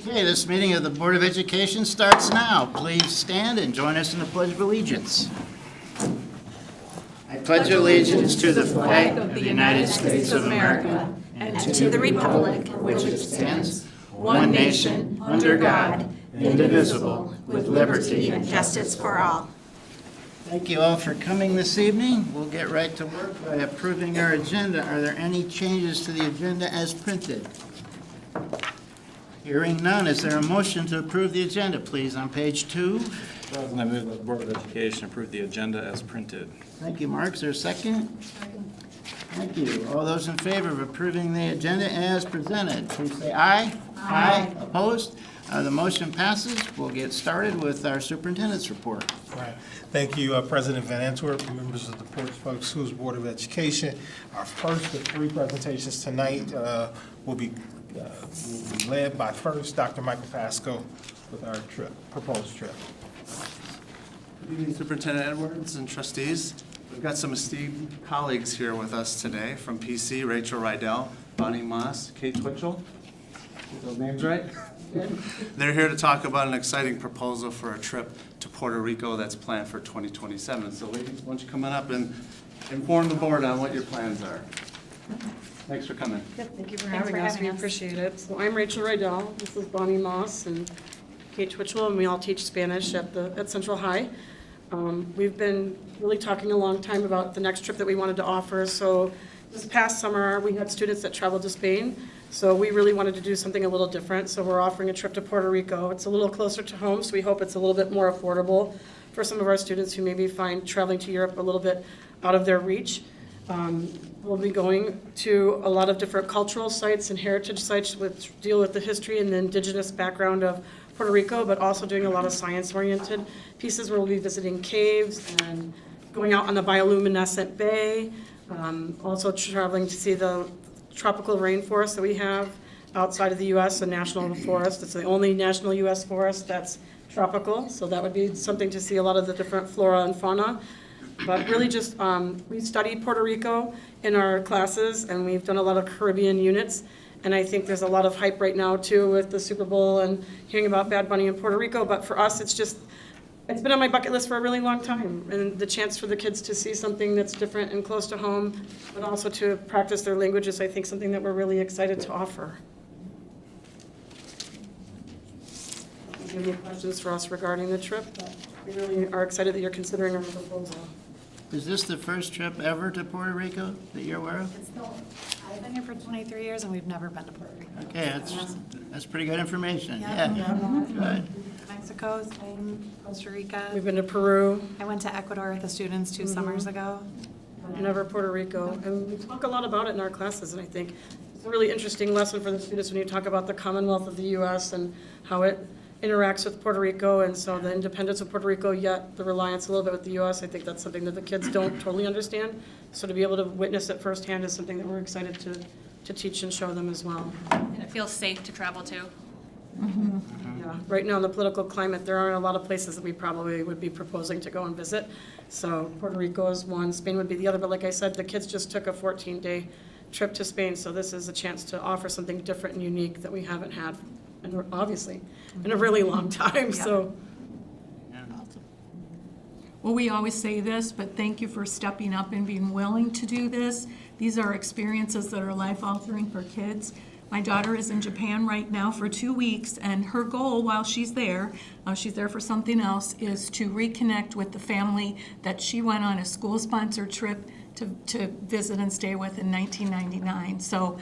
Okay, this meeting of the Board of Education starts now. Please stand and join us in the Pledge of Allegiance. I pledge allegiance to the flag of the United States of America and to the republic for which it stands, one nation, under God, indivisible, with liberty and justice for all. Thank you all for coming this evening. We'll get right to work by approving our agenda. Are there any changes to the agenda as printed? Hearing none, is there a motion to approve the agenda, please, on page 2? President, I move that the Board of Education approve the agenda as printed. Thank you, Mark. Is there a second? Second. Thank you. All those in favor of approving the agenda as presented, please say aye. Aye. Opposed? The motion passes. We'll get started with our superintendent's report. Right. Thank you, President Van Antwerp, members of the Portage Public Schools Board of Education. Our first of 3 presentations tonight will be led by first Dr. Michael Pasco with our proposed trip. Good evening, Superintendent Edwards and trustees. We've got some esteemed colleagues here with us today from PC, Rachel Rydell, Bonnie Moss, Kate Twitchell. Get those names right? They're here to talk about an exciting proposal for a trip to Puerto Rico that's planned for 2027. So ladies, why don't you come on up and inform the board on what your plans are. Thanks for coming. Yep, thank you for having us. We appreciate it. So I'm Rachel Rydell. This is Bonnie Moss and Kate Twitchell, and we all teach Spanish at Central High. We've been really talking a long time about the next trip that we wanted to offer. So this past summer, we had students that traveled to Spain. So we really wanted to do something a little different. So we're offering a trip to Puerto Rico. It's a little closer to home, so we hope it's a little bit more affordable for some of our students who maybe find traveling to Europe a little bit out of their reach. We'll be going to a lot of different cultural sites and heritage sites which deal with the history and the indigenous background of Puerto Rico, but also doing a lot of science-oriented pieces where we'll be visiting caves and going out on the bioluminescent bay, also traveling to see the tropical rainforest that we have outside of the U.S., a national forest. It's the only national U.S. forest that's tropical, so that would be something to see a lot of the different flora and fauna. But really just, we study Puerto Rico in our classes, and we've done a lot of Caribbean units. And I think there's a lot of hype right now, too, with the Super Bowl and hearing about Bad Bunny in Puerto Rico. But for us, it's been on my bucket list for a really long time. And the chance for the kids to see something that's different and close to home, but also to practice their languages, I think something that we're really excited to offer. Do you have any questions for us regarding the trip? We really are excited that you're considering our proposal. Is this the first trip ever to Puerto Rico that you're aware of? I've been here for 23 years and we've never been to Puerto Rico. Okay, that's pretty good information. Yeah. Good. Mexico, Spain, Costa Rica. We've been to Peru, I went to Ecuador with the students 2 summers ago. never Puerto Rico. And we talk a lot about it in our classes, and I think it's a really interesting lesson for the students when you talk about the Commonwealth of the U.S. and how it interacts with Puerto Rico, and so the independence of Puerto Rico, yet the reliance a little bit with the U.S. I think that's something that the kids don't totally understand. So to be able to witness it firsthand is something that we're excited to teach and show them as well. And it feels safe to travel to. Yeah, right now in the political climate, there aren't a lot of places that we probably would be proposing to go and visit. So Puerto Rico is one, Spain would be the other, but like I said, the kids just took a 14-day trip to Spain, so this is a chance to offer something different and unique that we haven't had, and obviously, in a really long time, so. Well, we always say this, but thank you for stepping up and being willing to do this. These are experiences that are life-altering for kids. My daughter is in Japan right now for 2 weeks, and her goal while she's there for something else, is to reconnect with the family that she went on a school-sponsored trip to visit and stay with in 1999. So,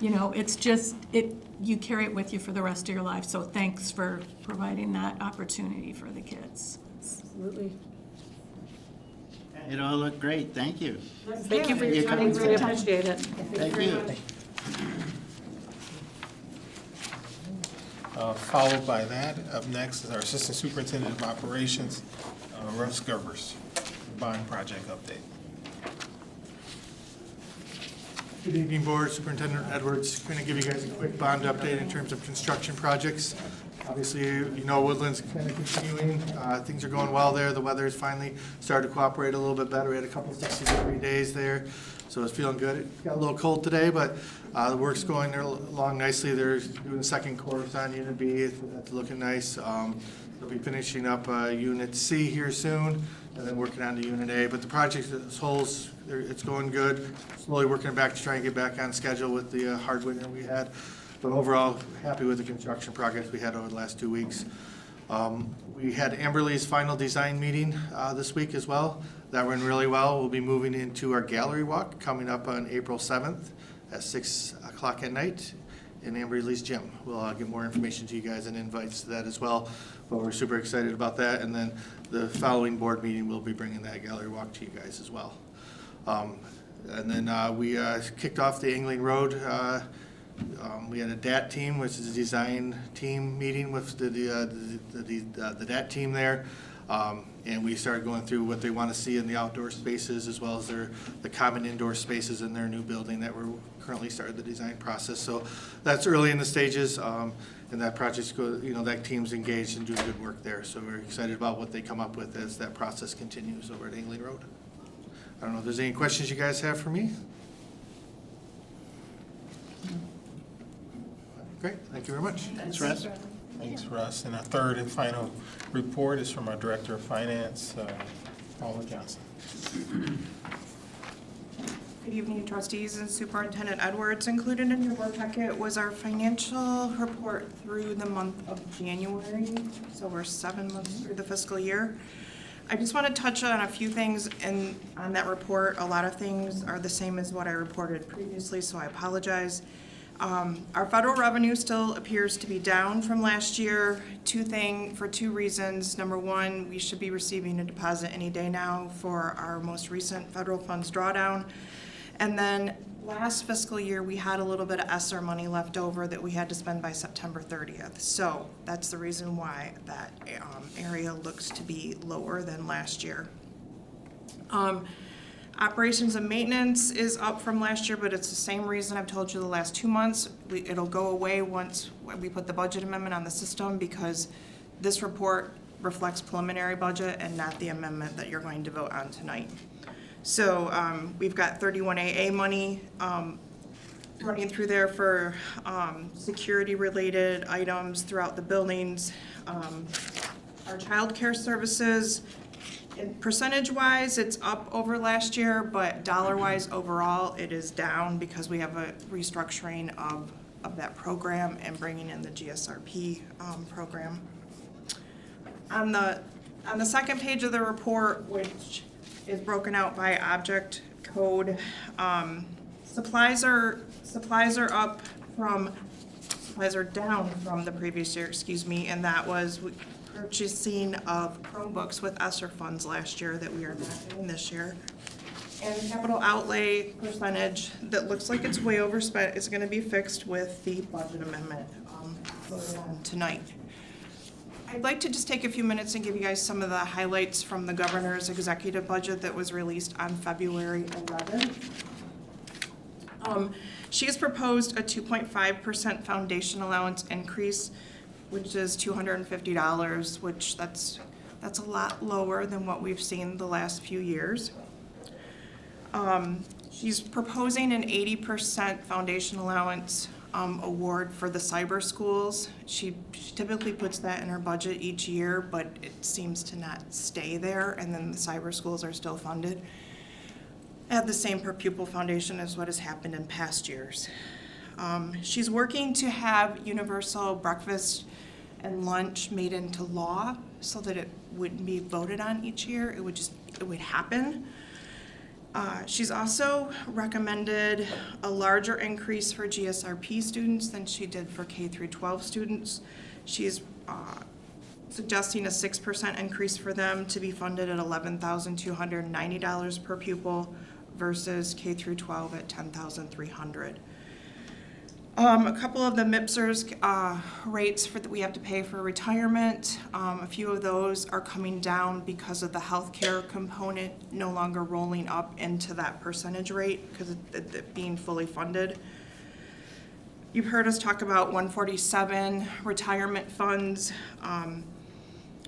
you know, it's just, you carry it with you for the rest of your life. So thanks for providing that opportunity for the kids. Absolutely. It all looked great. Thank you. Thank you for your time, we really appreciate it. Thank you. Followed by that, up next is our Assistant Superintendent of Operations, Russ Gerbers, bond project update. Good evening, Board. Superintendent Edwards. Going to give you guys a quick bond update in terms of construction projects. Obviously, you know, Woodland's kind of continuing. Things are going well there. The weather has finally started to cooperate a little bit better. We had a couple 60-degree days there. So it's feeling good. It got a little cold today, but the work's going along nicely. They're doing the second course on Unit B. That's looking nice. They'll be finishing up Unit C here soon, and then working on to Unit A. But the project as a whole, it's going good. Slowly working back to try and get back on schedule with the hard winter we had. But overall, happy with the construction progress we had over the last 2 weeks. We had Amberley's final design meeting this week as well. That went really well. We'll be moving into our gallery walk coming up on April 7th at 6 o'clock at night in Amberley's gym. We'll get more information to you guys and invites to that as well. But we're super excited about that. And then the following board meeting, we'll be bringing that gallery walk to you guys as well. And then we kicked off the Angling Road. We had a DAT team, which is a design team meeting with the DAT team there. And we started going through what they want to see in the outdoor spaces as well as the common indoor spaces in their new building that we're currently started the design process. So that's early in the stages, and that project's that team's engaged and doing good work there. So we're excited about what they come up with as that process continues over at Angling Road. I don't know if there's any questions you guys have for me. Great, thank you very much. Thanks, Russ. Thanks, Russ. And our third and final report is from our Director of Finance, Paula Johnson. Good evening, trustees and Superintendent Edwards. Included in your board packet was our financial report through the month of January. So we're 7 months through the fiscal year. I just want to touch on a few things on that report. A lot of things are the same as what I reported previously, so I apologize. Our federal revenue still appears to be down from last year for two reasons. Number one, we should be receiving a deposit any day now for our most recent federal funds drawdown. And then last fiscal year, we had a little bit of ESSER money left over that we had to spend by September 30th. So that's the reason why that area looks to be lower than last year. Operations and maintenance is up from last year, but it's the same reason I've told you the last 2 months. It'll go away once we put the budget amendment on the system because this report reflects preliminary budget and not the amendment that you're going to vote on tonight. So we've got 31AA money running through there for security-related items throughout the buildings. Our child care services, percentage-wise, it's up over last year, but dollar-wise overall, it is down because we have a restructuring of that program and bringing in the GSRP program. On the second page of the report, which is broken out by object code, supplies are down from the previous year, and that was purchasing of Chromebooks with ESSER funds last year that we are not doing this year. And capital outlay percentage that looks like it's way overspent is going to be fixed with the budget amendment voted on tonight. I'd like to just take a few minutes and give you guys some of the highlights from the governor's executive budget that was released on February 11th. She has proposed a 2.5% foundation allowance increase, which is $250, which that's a lot lower than what we've seen the last few years. She's proposing an 80% foundation allowance award for the cyber schools. She typically puts that in her budget each year, but it seems to not stay there, and then the cyber schools are still funded at the same per pupil foundation as what has happened in past years. She's working to have universal breakfast and lunch made into law so that it wouldn't be voted on each year. It would happen. She's also recommended a larger increase for GSRP students than she did for K through 12 students. She's suggesting a 6% increase for them to be funded at $11,290 per pupil versus K through 12 at $10,300. A couple of the MIPSers rates that we have to pay for retirement, a few of those are coming down because of the healthcare component no longer rolling up into that percentage rate because it being fully funded. You've heard us talk about 147 retirement funds.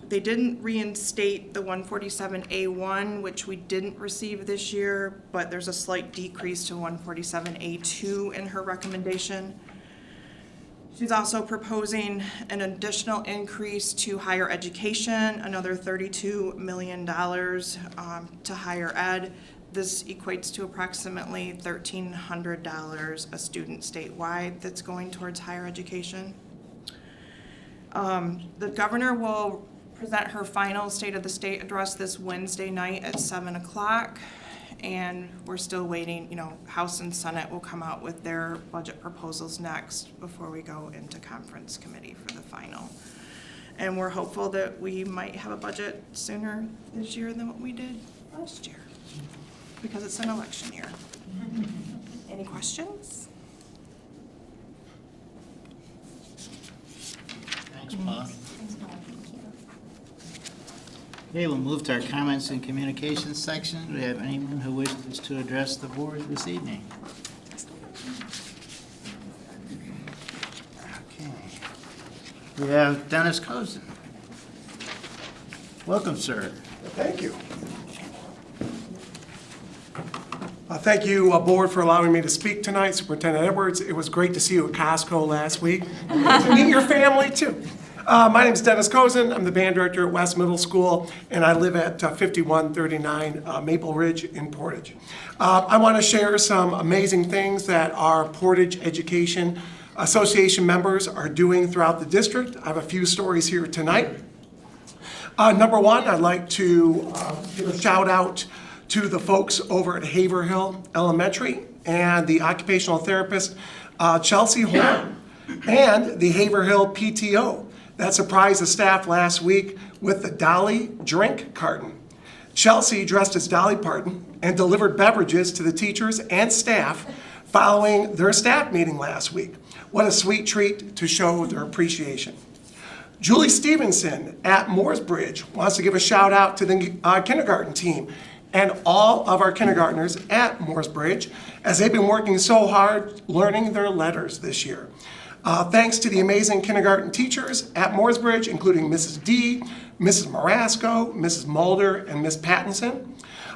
They didn't reinstate the 147A1, which we didn't receive this year, but there's a slight decrease to 147A2 in her recommendation. She's also proposing an additional increase to higher education, another $32 million to higher ed. This equates to approximately $1,300 a student statewide that's going towards higher education. The governor will present her final State of the State address this Wednesday night at 7 o'clock. And we're still waiting, House and Senate will come out with their budget proposals next before we go into conference committee for the final. And we're hopeful that we might have a budget sooner this year than what we did last year, because it's an election year. Any questions? Thanks, Paula. Okay, we'll move to our comments and communications section. Do we have anyone who wishes to address the board this evening? Okay. We have Dennis Cozen. Welcome, sir. Thank you. Thank you, Board, for allowing me to speak tonight. Superintendent Edwards, it was great to see you at Costco last week. To meet your family, too. My name is Dennis Cozen. I'm the band director at West Middle School, and I live at 5139 Maple Ridge in Portage. I want to share some amazing things that our Portage Education Association members are doing throughout the district. I have a few stories here tonight. Number one, I'd like to give a shout out to the folks over at Haverhill Elementary and the occupational therapist Chelsea Horn and the Haverhill PTO that surprised the staff last week with the Dolly drink carton. Chelsea dressed as Dolly Parton and delivered beverages to the teachers and staff following their staff meeting last week. What a sweet treat to show their appreciation. Julie Stevenson at Mooresbridge wants to give a shout out to the kindergarten team and all of our kindergartners at Mooresbridge as they've been working so hard learning their letters this year. Thanks to the amazing kindergarten teachers at Mooresbridge, including Mrs. D, Mrs. Marasco, Mrs. Mulder, and Miss Pattinson.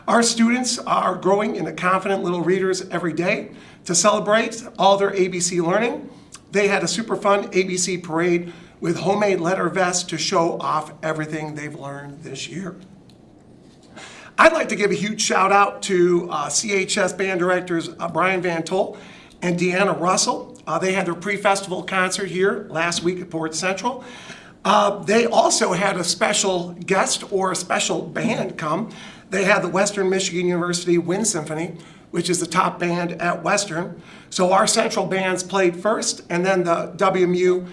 Our students are growing into confident little readers every day. To celebrate all their ABC learning, they had a super fun ABC parade with homemade letter vests to show off everything they've learned this year. I'd like to give a huge shout out to CHS band directors Brian Van Tol and Deanna Russell. They had their pre-festival concert here last week at Port Central. They also had a special guest or a special band come. They had the Western Michigan University Wind Symphony, which is the top band at Western. So our central bands played first, and then the WMU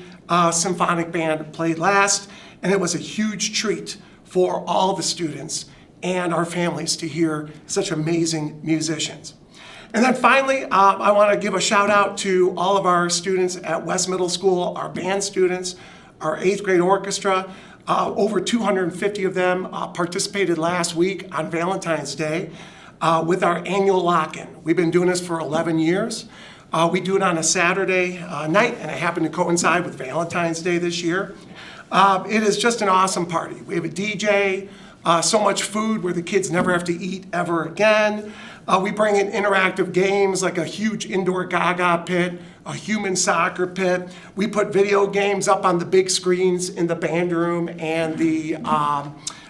Symphonic Band played last. And it was a huge treat for all the students and our families to hear such amazing musicians. And then finally, I want to give a shout out to all of our students at West Middle School, our band students, our 8th grade orchestra. Over 250 of them participated last week on Valentine's Day with our annual lock-in. We've been doing this for 11 years. We do it on a Saturday night, and it happened to coincide with Valentine's Day this year. It is just an awesome party. We have a DJ, so much food where the kids never have to eat ever again. We bring in interactive games like a huge indoor gaga pit, a human soccer pit. We put video games up on the big screens in the band room and the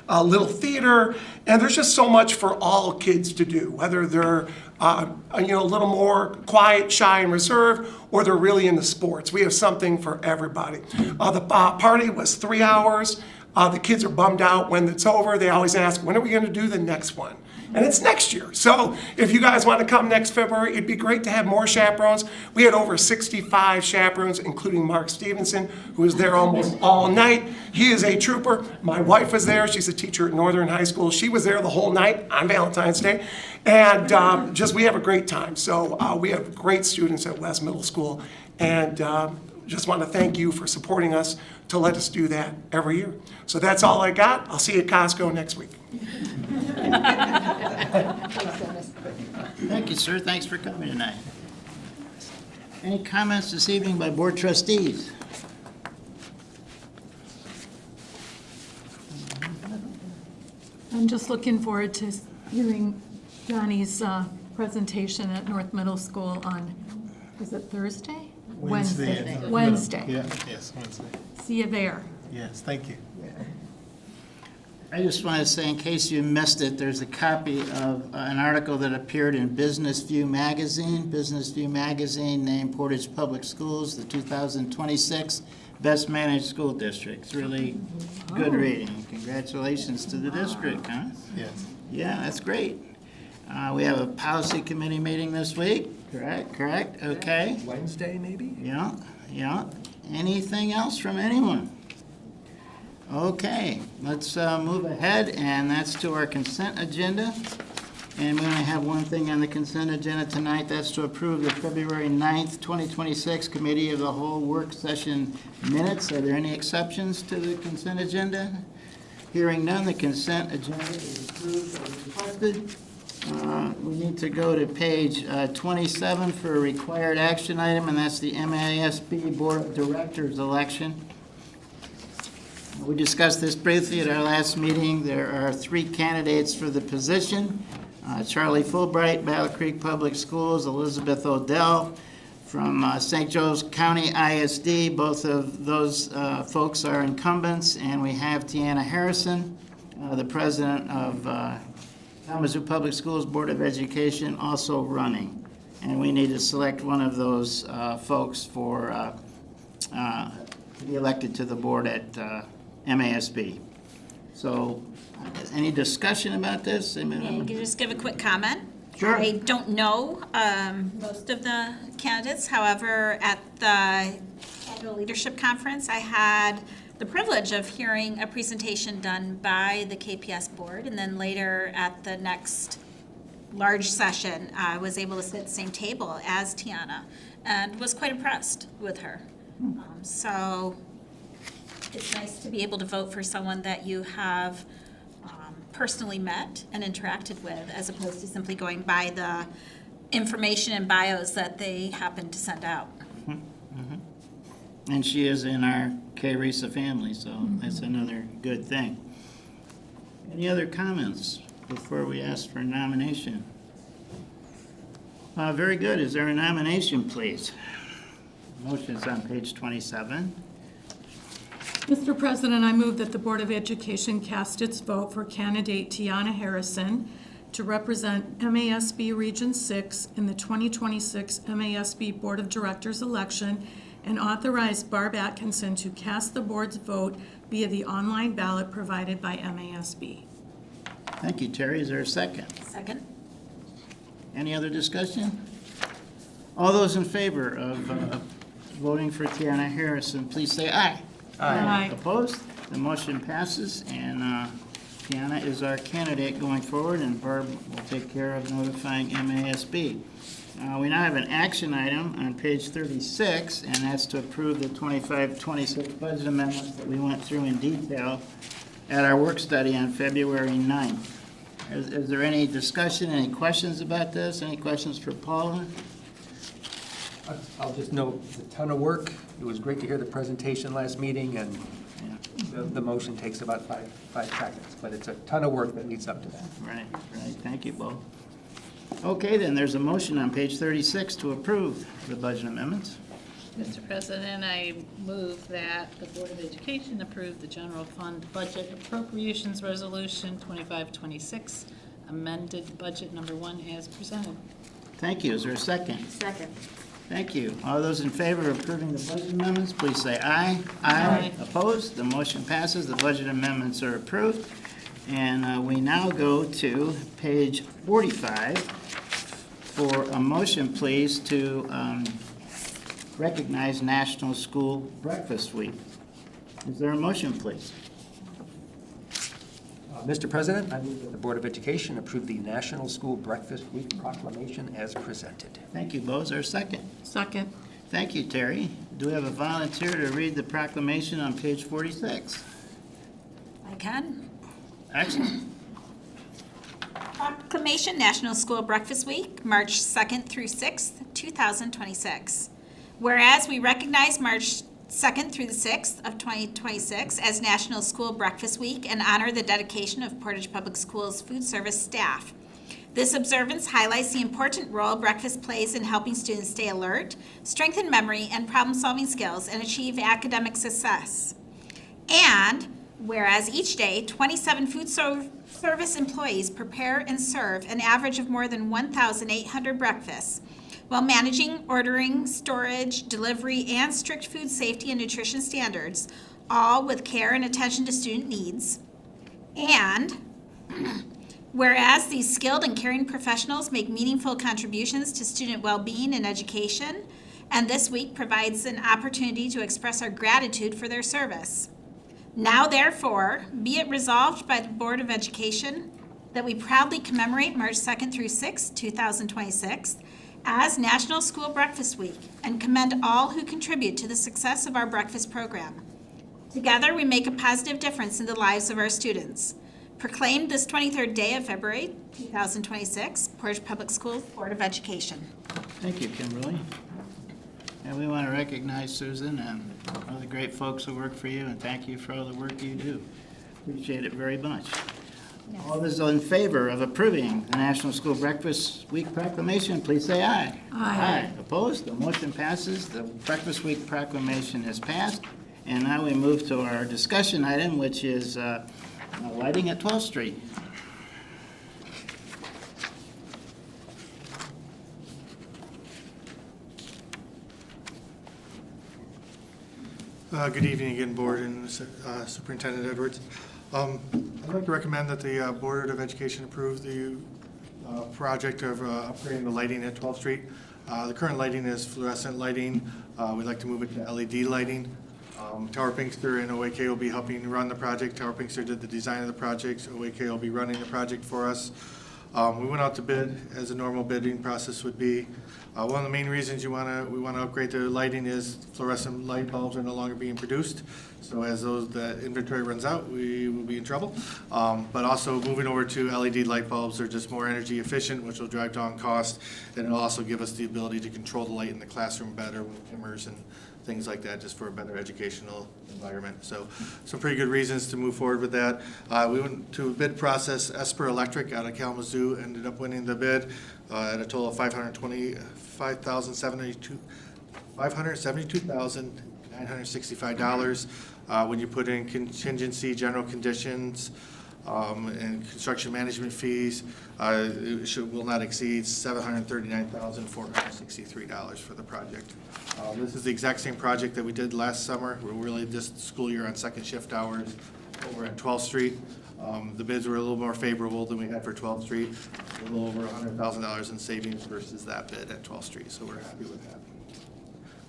little theater. And there's just so much for all kids to do, whether they're a little more quiet, shy, and reserved, or they're really into sports. We have something for everybody. The party was 3 hours. The kids are bummed out when it's over. They always ask, when are we going to do the next one? And it's next year. So if you guys want to come next February, it'd be great to have more chaperones. We had over 65 chaperones, including Mark Stevenson, who was there almost all night. He is a trooper. My wife was there. She's a teacher at Northern High School. She was there the whole night on Valentine's Day. And we have a great time. So we have great students at West Middle School. And just want to thank you for supporting us to let us do that every year. So that's all I got. I'll see you at Costco next week. Thank you, sir. Thanks for coming tonight. Any comments this evening by board trustees? I'm just looking forward to hearing Johnny's presentation at North Middle School on, is it Thursday? Wednesday. Wednesday. Yeah, yes, Wednesday. See you there. Yes, thank you. I just want to say, in case you missed it, there's a copy of an article that appeared in Business View Magazine. Business View Magazine named Portage Public Schools the 2026 Best Managed School District. It's really good reading. Congratulations to the district, huh? Yes. Yeah, that's great. We have a policy committee meeting this week, correct? Okay. Wednesday, maybe? Yeah. Anything else from anyone? Okay, let's move ahead, and that's to our consent agenda. And we only have one thing on the consent agenda tonight, that's to approve the February 9th, 2026 Committee of the Whole Work Session minutes. Are there any exceptions to the consent agenda? Hearing none, the consent agenda is approved as requested. We need to go to page 27 for a required action item, and that's the MASB Board of Directors election. We discussed this briefly at our last meeting. There are 3 candidates for the position. Charlie Fulbright, Battle Creek Public Schools, Elizabeth Odell from St. Joe's County ISD. Both of those folks are incumbents, and we have Tiana Harrison, the president of Kalamazoo Public Schools Board of Education, also running. And we need to select one of those folks for to be elected to the board at MASB. So, any discussion about this? I can just give a quick comment. Sure. I don't know most of the candidates. However, at the annual leadership conference, I had the privilege of hearing a presentation done by the KPS board, and then later at the next large session, I was able to sit at the same table as Tiana and was quite impressed with her. So it's nice to be able to vote for someone that you have personally met and interacted with, as opposed to simply going by the information and bios that they happen to send out. And she is in our K-RISA family, so that's another good thing. Any other comments before we ask for nomination? Very good. Is there a nomination, please? Motion is on page 27. Mr. President, I move that the Board of Education cast its vote for candidate Tiana Harrison to represent MASB Region 6 in the 2026 MASB Board of Directors election, and authorize Barb Atkinson to cast the board's vote via the online ballot provided by MASB. Thank you, Terry. Is there a second? Second? Any other discussion? All those in favor of voting for Tiana Harrison, please say aye. Aye. Opposed? The motion passes, and Tiana is our candidate going forward, and Barb will take care of notifying MASB. We now have an action item on page 36, and that's to approve the 25-26 budget amendments that we went through in detail at our work study on February 9th. Is there any discussion, any questions about this? Any questions for Paula? I'll just note, it's a ton of work. It was great to hear the presentation last meeting, and the motion takes about five seconds, but it's a ton of work that leads up to that. Right. Thank you, Bo. Okay, then, there's a motion on page 36 to approve the budget amendments. Mr. President, I move that the Board of Education approve the General Fund Budget Appropriations Resolution 2526, amended budget number 1 as presented. Thank you. Is there a second? Second. Thank you. All those in favor of approving the budget amendments, please say aye. Aye. Opposed? The motion passes. The budget amendments are approved. And we now go to page 45 for a motion, please, to recognize National School Breakfast Week. Is there a motion, please? Mr. President, I move that the Board of Education approve the National School Breakfast Week proclamation as presented. Thank you, Bo. Is there a second? Second. Thank you, Terry. Do we have a volunteer to read the proclamation on page 46? I can. Excellent. Proclamation National School Breakfast Week, March 2nd through 6th, 2026. Whereas we recognize March 2nd through the 6th of 2026 as National School Breakfast Week and honor the dedication of Portage Public Schools food service staff. This observance highlights the important role breakfast plays in helping students stay alert, strengthen memory and problem-solving skills, and achieve academic success. And whereas each day, 27 food service employees prepare and serve an average of more than 1,800 breakfasts, while managing, ordering, storage, delivery, and strict food safety and nutrition standards, all with care and attention to student needs. And whereas these skilled and caring professionals make meaningful contributions to student well-being and education, and this week provides an opportunity to express our gratitude for their service. Now therefore, be it resolved by the Board of Education that we proudly commemorate March 2nd through 6th, 2026, as National School Breakfast Week and commend all who contribute to the success of our breakfast program. Together, we make a positive difference in the lives of our students. Proclaimed this 23rd day of February 2026, Portage Public Schools Board of Education. Thank you, Kimberly. And we want to recognize Susan and all the great folks who work for you, and thank you for all the work you do. Appreciate it very much. All those in favor of approving the National School Breakfast Week proclamation, please say aye. Aye. Opposed? The motion passes. The Breakfast Week proclamation is passed. And now we move to our discussion item, which is lighting at 12th Street. Good evening again, Board and Superintendent Edwards. I'd like to recommend that the Board of Education approve the project of upgrading the lighting at 12th Street. The current lighting is fluorescent lighting. We'd like to move it to LED lighting. Tower Pinkster and OAK will be helping run the project. Tower Pinkster did the design of the project. OAK will be running the project for us. We went out to bid as a normal bidding process would be. One of the main reasons we want to upgrade the lighting is fluorescent light bulbs are no longer being produced. So as that inventory runs out, we will be in trouble. But also moving over to LED light bulbs are just more energy efficient, which will drive down cost, and it'll also give us the ability to control the light in the classroom better with dimmers and things like that, just for a better educational environment. So some pretty good reasons to move forward with that. We went to a bid process. Esper Electric out of Kalamazoo ended up winning the bid at a total of $572,965. When you put in contingency, general conditions, and construction management fees, it will not exceed $739,463 for the project. This is the exact same project that we did last summer. We're really this school year on second shift hours over at 12th Street. The bids were a little more favorable than we had for 12th Street, a little over $100,000 in savings versus that bid at 12th Street, so we're happy with that.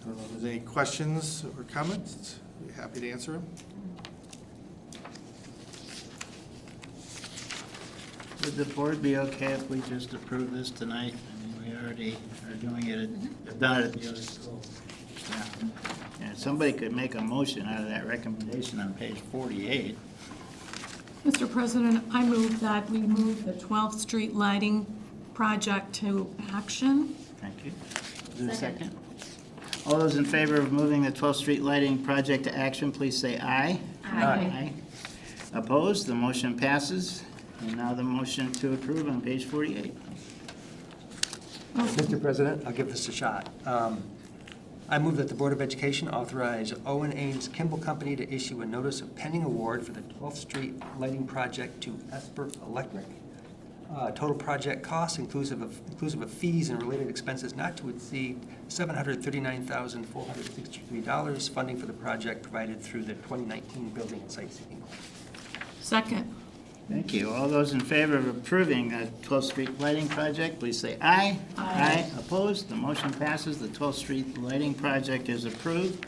I don't know if there's any questions or comments. I'd be happy to answer them. Would the board be okay if we just approve this tonight? I mean, we already are doing it, have done it at the other school. Yeah, somebody could make a motion out of that recommendation on page 48. Mr. President, I move that we move the 12th Street lighting project to action. Thank you. Is there a second? All those in favor of moving the 12th Street lighting project to action, please say aye. Aye. Opposed? The motion passes. And now the motion to approve on page 48. Mr. President, I'll give this a shot. I move that the Board of Education authorize Owen Ames Kimball Company to issue a notice of pending award for the 12th Street lighting project to Esper Electric. Total project costs, inclusive of fees and related expenses, not to exceed $739,463. Funding for the project provided through the 2019 Building and Site Seeking. Second. Thank you. All those in favor of approving the 12th Street lighting project, please say aye. Aye. Opposed? The motion passes. The 12th Street lighting project is approved.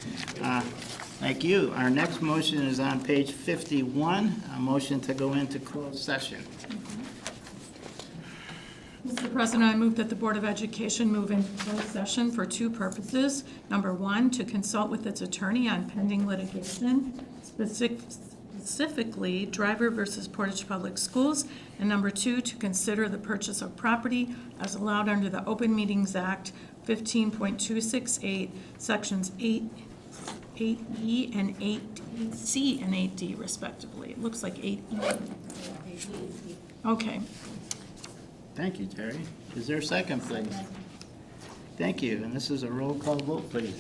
Thank you. Our next motion is on page 51, a motion to go into closed session. Mr. President, I move that the Board of Education move into closed session for two purposes. Number one, to consult with its attorney on pending litigation, specifically Driver versus Portage Public Schools, and number two, to consider the purchase of property as allowed under the Open Meetings Act 15.268, sections 8 8E and 8C and 8D respectively. It looks like 8E. Okay. Thank you, Terry. Is there a second, please? Thank you, and this is a roll call vote, please.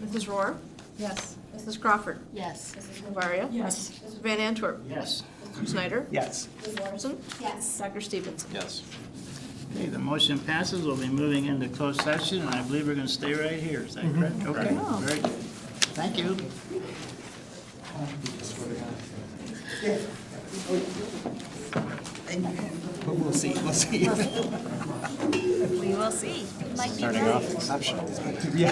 Mrs. Rohr? Yes. Mrs. Crawford? Yes. Mrs. Bavaria? Yes. Mrs. Van Antwerp? Yes. Mr. Snyder? Yes. Ms. Larson? Yes. Dr. Stevenson? Yes. Okay, the motion passes. We'll be moving into closed session, and I believe we're going to stay right here. Is that correct? Okay, very good. Thank you. But we'll see, we'll see. We will see. Starting off exceptional. Yeah.